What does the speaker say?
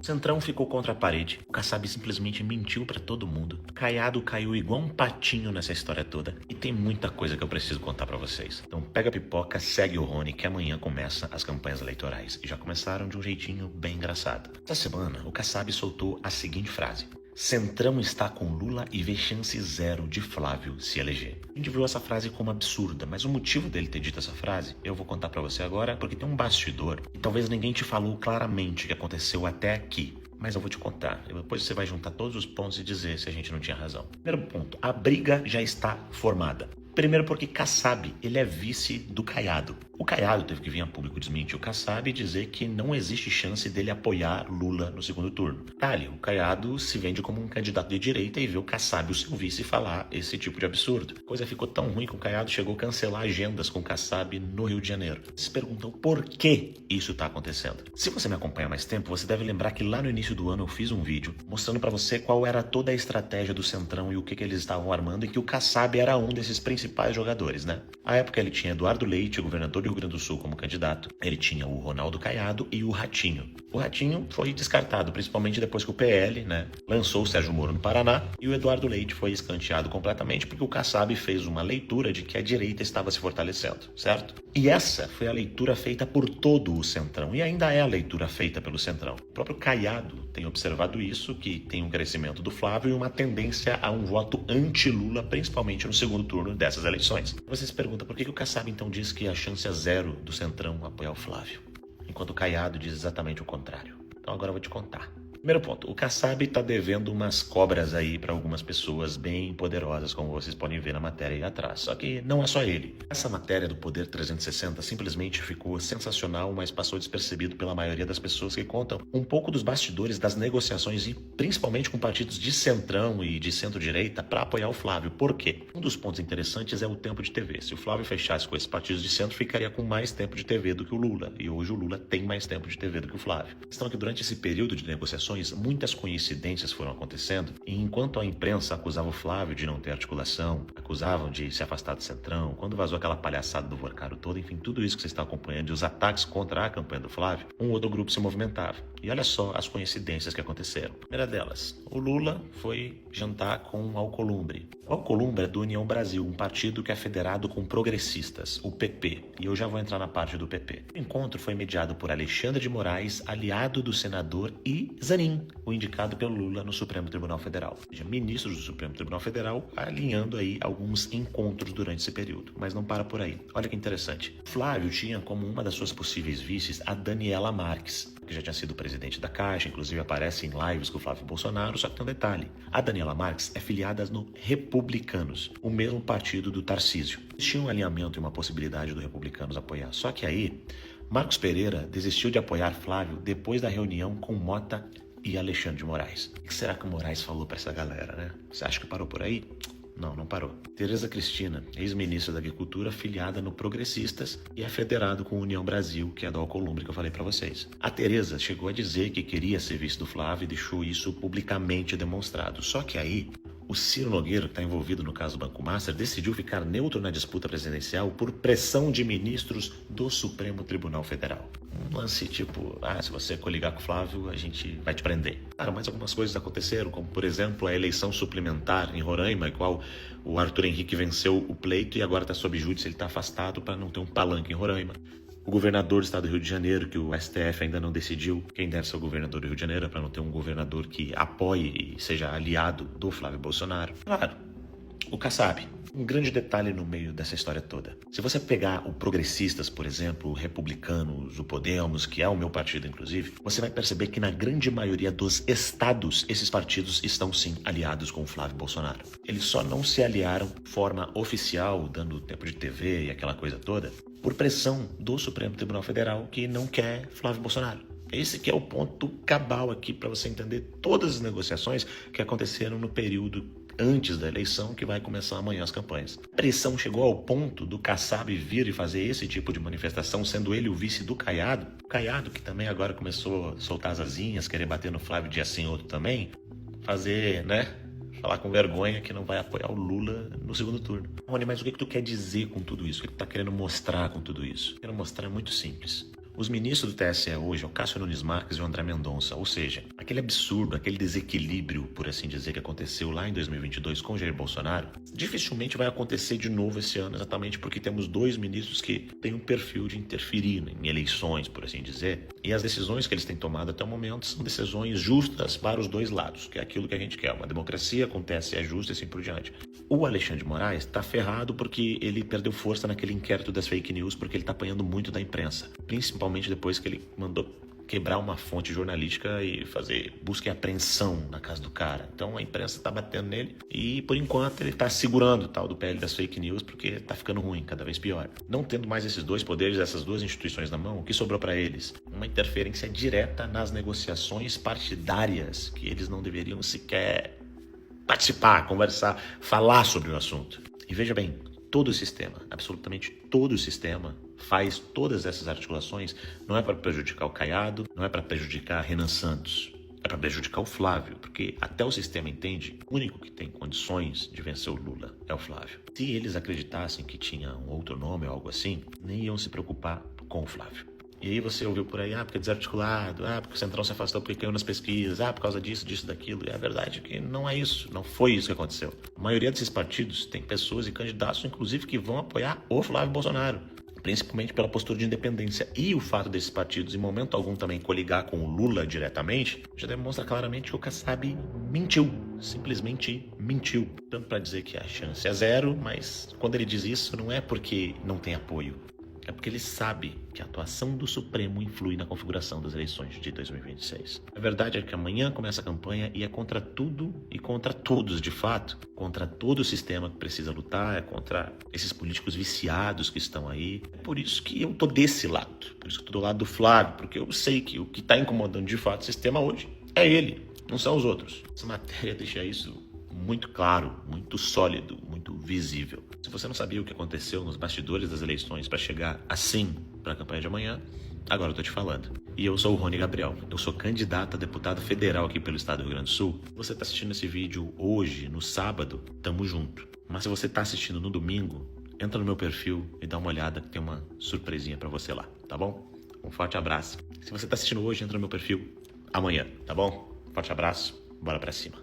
O Centrão ficou contra a parede, o Kassab simplesmente mentiu pra todo mundo, Caiado caiu igual um patinho nessa história toda, e tem muita coisa que eu preciso contar pra vocês. Então pega a pipoca, segue o Rony, que amanhã começa as campanhas eleitorais, e já começaram de um jeitinho bem engraçado. Essa semana, o Kassab soltou a seguinte frase: Centrão está com Lula e vê chance zero de Flávio se eleger. A gente viu essa frase como absurda, mas o motivo dele ter dito essa frase eu vou contar pra você agora, porque tem um bastidor e talvez ninguém te falou claramente o que aconteceu até aqui. Mas eu vou te contar. Depois você vai juntar todos os pontos e dizer se a gente não tinha razão. Primeiro ponto, a briga já está formada. Primeiro porque Kassab, ele é vice do Caiado. O Caiado teve que vir a público desmentir o Kassab e dizer que não existe chance dele apoiar Lula no segundo turno. Dali, o Caiado se vende como um candidato de direita e vê o Kassab, o seu vice, falar esse tipo de absurdo. A coisa ficou tão ruim que o Caiado chegou a cancelar agendas com o Kassab no Rio de Janeiro. Você se perguntou por que isso está acontecendo. Se você me acompanha há mais tempo, você deve lembrar que lá no início do ano eu fiz um vídeo mostrando para você qual era toda a estratégia do Centrão e o que eles estavam armando, e que o Kassab era um desses principais jogadores, né? À época ele tinha Eduardo Leite, o governador do Rio Grande do Sul, como candidato. Ele tinha o Ronaldo Caiado e o Ratinho. O Ratinho foi descartado, principalmente depois que o PL, lançou o Sérgio Moro no Paraná, e o Eduardo Leite foi escanteado completamente porque o Kassab fez uma leitura de que a direita estava se fortalecendo, certo? E essa foi a leitura feita por todo o Centrão, e ainda é a leitura feita pelo Centrão. O próprio Caiado tem observado isso, que tem um crescimento do Flávio e uma tendência a um voto anti-Lula, principalmente no segundo turno dessas eleições. Você se pergunta por que o Kassab então diz que a chance é zero do Centrão apoiar o Flávio, enquanto o Caiado diz exatamente o contrário. Então agora eu vou te contar. Primeiro ponto, o Kassab tá devendo umas cobras aí para algumas pessoas bem poderosas, como vocês podem ver na matéria aí atrás. Só que não é só ele. Essa matéria do Poder 360 simplesmente ficou sensacional, mas passou despercebido pela maioria das pessoas que contam um pouco dos bastidores das negociações, e principalmente com partidos de centrão e de centro-direita, para apoiar o Flávio. Por quê? Um dos pontos interessantes é o tempo de TV. Se o Flávio fechasse com esses partidos de centro, ficaria com mais tempo de TV do que o Lula. E hoje o Lula tem mais tempo de TV do que o Flávio. A questão é que durante esse período de negociações, muitas coincidências foram acontecendo, e enquanto a imprensa acusava o Flávio de não ter articulação, acusavam de se afastar do Centrão, quando vazou aquela palhaçada do Vorcaro todo, enfim, tudo isso que vocês estão acompanhando e os ataques contra a campanha do Flávio, um outro grupo se movimentava. E olha só as coincidências que aconteceram. A primeira delas, o Lula foi jantar com o Alcolumbre. O Alcolumbre é do União Brasil, um partido que é federado com progressistas, o PP, e eu já vou entrar na parte do PP. O encontro foi mediado por Alexandre de Moraes, aliado do senador, e Zanin, o indicado pelo Lula no Supremo Tribunal Federal. Ou seja, ministros do Supremo Tribunal Federal alinhando aí alguns encontros durante esse período. Mas não para por aí. Olha que interessante. Flávio tinha como uma das suas possíveis vices a Daniela Marques, que já tinha sido presidente da Caixa, inclusive aparece em lives com o Flávio Bolsonaro, só que tem um detalhe. A Daniela Marques é filiada no Republicanos, o mesmo partido do Tarcísio. Existia um alinhamento e uma possibilidade do Republicanos apoiar. Só que aí, Marcos Pereira desistiu de apoiar Flávio depois da reunião com Mota e Alexandre de Moraes. O que será que o Moraes falou pra essa galera, né? Você acha que parou por aí? Não, não parou. Tereza Cristina, ex-ministra da Agricultura, filiada no Progressistas, e é federado com a União Brasil, que é do Alcolumbre que eu falei pra vocês. A Tereza chegou a dizer que queria ser vice do Flávio e deixou isso publicamente demonstrado. Só que aí, o Ciro Nogueira, que está envolvido no caso do Banco Master, decidiu ficar neutro na disputa presidencial por pressão de ministros do Supremo Tribunal Federal. Um lance tipo, se você coligar com o Flávio, a gente vai te prender. Claro, mas algumas coisas aconteceram, como por exemplo a eleição suplementar em Roraima, em qual o Arthur Henrique venceu o pleito e agora está sob júdice, ele está afastado para não ter um palanque em Roraima. O governador do estado do Rio de Janeiro, que o STF ainda não decidiu quem deve ser o governador do Rio de Janeiro, para não ter um governador que apoie e seja aliado do Flávio Bolsonaro. Claro, o Kassab. Um grande detalhe no meio dessa história toda. Se você pegar o Progressistas, por exemplo, o Republicanos, o Podemos, que é o meu partido inclusive, você vai perceber que na grande maioria dos estados, esses partidos estão sim aliados com o Flávio Bolsonaro. Eles só não se aliaram de forma oficial, dando tempo de TV e aquela coisa toda, por pressão do Supremo Tribunal Federal, que não quer Flávio Bolsonaro. Esse que é o ponto cabal aqui para você entender todas as negociações que aconteceram no período antes da eleição, que vai começar amanhã as campanhas. A pressão chegou ao ponto do Kassab vir e fazer esse tipo de manifestação, sendo ele o vice do Caiado. O Caiado, que também agora começou a soltar as asinhas, querer bater no Flávio dia sim, outro também, fazer, falar com vergonha que não vai apoiar o Lula no segundo turno. Rony, mas o que tu quer dizer com tudo isso? O que tu tá querendo mostrar com tudo isso? Quero mostrar muito simples. Os ministros do TSE hoje é o Cássio Nunes Marques e o André Mendonça, ou seja, aquele absurdo, aquele desequilíbrio, por assim dizer, que aconteceu lá em 2022 com Jair Bolsonaro, dificilmente vai acontecer de novo esse ano, exatamente porque temos dois ministros que têm um perfil de interferir em eleições, por assim dizer, e as decisões que eles têm tomado até o momento são decisões justas para os dois lados, que é aquilo que a gente quer, uma democracia com TSE justo e assim por diante. O Alexandre de Moraes está ferrado porque ele perdeu força naquele inquérito das fake news, porque ele está apanhando muito da imprensa, principalmente depois que ele mandou quebrar uma fonte jornalística e fazer busca e apreensão na casa do cara. Então a imprensa está batendo nele e, por enquanto, ele está segurando o tal do PL das fake news porque está ficando ruim, cada vez pior. Não tendo mais esses dois poderes, essas duas instituições na mão, o que sobrou para eles? Uma interferência direta nas negociações partidárias, que eles não deveriam sequer participar, conversar, falar sobre o assunto. E veja bem, todo o sistema, absolutamente todo o sistema, faz todas essas articulações, não é para prejudicar o Caiado, não é para prejudicar Renan Santos, é para prejudicar o Flávio, porque até o sistema entende, o único que tem condições de vencer o Lula é o Flávio. Se eles acreditassem que tinha um outro nome ou algo assim, nem iam se preocupar com o Flávio. E aí você ouviu por aí, porque é desarticulado, porque o Centrão se afastou porque caiu nas pesquisas, por causa disso, daquilo. E a verdade é que não é isso, não foi isso que aconteceu. A maioria desses partidos tem pessoas e candidatos, inclusive, que vão apoiar o Flávio Bolsonaro, principalmente pela postura de independência. E o fato desses partidos, em momento algum, também coligar com o Lula diretamente, já demonstra claramente que o Kassab mentiu, simplesmente mentiu. Tanto para dizer que a chance é zero, mas quando ele diz isso, não é porque não tem apoio. É porque ele sabe que a atuação do Supremo influi na configuração das eleições de 2026. A verdade é que amanhã começa a campanha e é contra tudo e contra todos, de fato. Contra todo o sistema que precisa lutar, é contra esses políticos viciados que estão aí. É por isso que eu tô desse lado, por isso que eu tô do lado do Flávio, porque eu sei que o que está incomodando de fato o sistema hoje é ele, não são os outros. Essa matéria deixa isso muito claro, muito sólido, muito visível. Se você não sabia o que aconteceu nos bastidores das eleições para chegar assim para a campanha de amanhã, agora eu tô te falando. E eu sou o Rony Gabriel, eu sou candidato a deputado federal aqui pelo estado do Rio Grande do Sul. Se você tá assistindo esse vídeo hoje, no sábado, tamo junto. Mas se você tá assistindo no domingo, entra no meu perfil e dá uma olhada que tem uma surpresinha para você lá, tá bom? Um forte abraço. Se você tá assistindo hoje, entra no meu perfil amanhã, tá bom? Forte abraço, bora pra cima.